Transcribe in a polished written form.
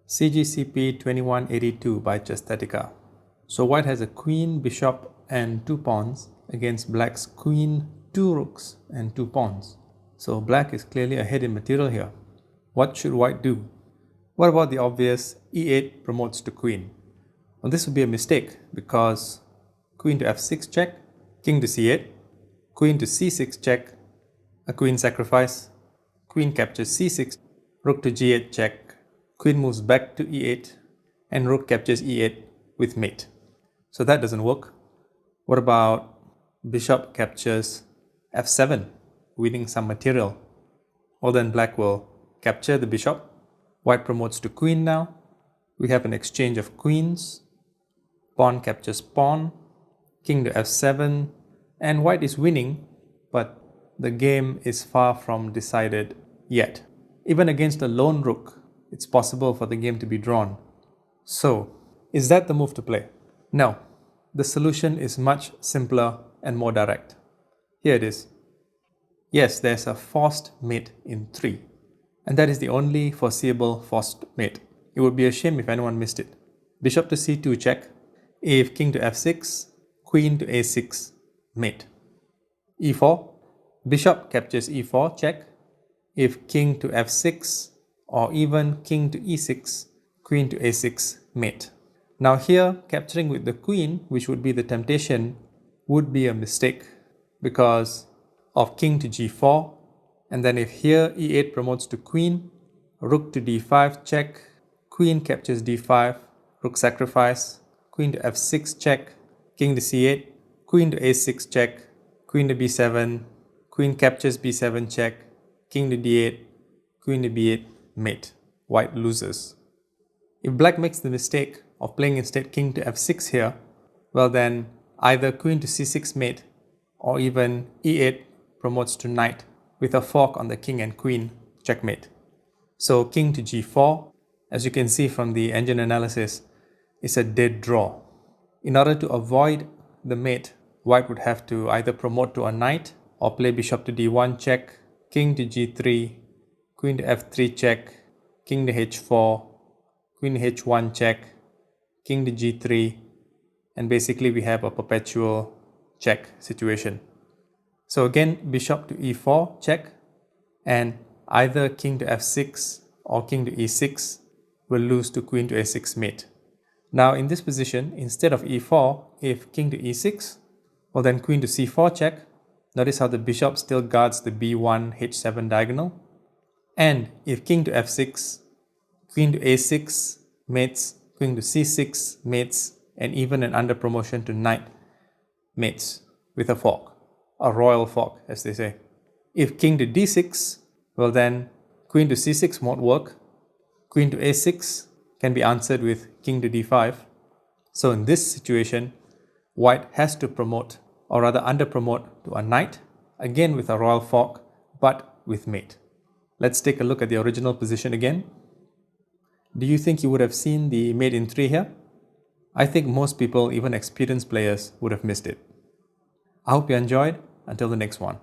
CGCP 2182 by Chesthetica. So white has a queen, bishop and 2 pawns against black's queen, 2 rooks and 2 pawns. So black is clearly ahead in material here. What should white do? What about the obvious e8 promotes to queen? Well, this would be a mistake because queen to f6 check, king to c8, queen to c6 check, a queen sacrifice, queen captures c6, rook to g8 check, queen moves back to e8 and rook captures e8 with mate. So that doesn't work. What about bishop captures f7, winning some material? Well, then black will capture the bishop. White promotes to queen now. We have an exchange of queens. Pawn captures pawn. King to f7. And white is winning, but the game is far from decided yet. Even against a lone rook, it's possible for the game to be drawn. So, is that the move to play? No. The solution is much simpler and more direct. Here it is. Yes, there's a forced mate in 3. And that is the only foreseeable forced mate. It would be a shame if anyone missed it. Bishop to c2 check. If king to f6, queen to a6, mate. e4. Bishop captures e4 check. If king to f6 or even king to e6, queen to a6, mate. Now here, capturing with the queen, which would be the temptation, would be a mistake because of king to g4. And then if here e8 promotes to queen, rook to d5 check, queen captures d5, rook sacrifice, queen to f6 check, king to c8, queen to a6 check, queen to b7, queen captures b7 check, king to d8, queen to b8, mate. White loses. If black makes the mistake of playing instead king to f6 here, well then either queen to c6 mate or even e8 promotes to knight with a fork on the king and queen checkmate. So king to g4, as you can see from the engine analysis, is a dead draw. In order to avoid the mate, white would have to either promote to a knight or play bishop to d1 check, king to g3, queen to f3 check, king to h4, queen to h1 check, king to g3, and basically we have a perpetual check situation. So again, bishop to e4 check, and either king to f6 or king to e6 will lose to queen to a6 mate. Now in this position, instead of e4, if king to e6, well then queen to c4 check. Notice how the bishop still guards the b1 h7 diagonal. And if king to f6, queen to a6 mates, queen to c6 mates, and even an under promotion to knight mates with a fork, a royal fork as they say. If king to d6, well then queen to c6 won't work. Queen to a6 can be answered with king to d5. So in this situation, white has to promote, or rather under promote, to a knight, again with a royal fork, but with mate. Let's take a look at the original position again. Do you think you would have seen the mate in 3 here? I think most people, even experienced players, would have missed it. I hope you enjoyed. Until the next one.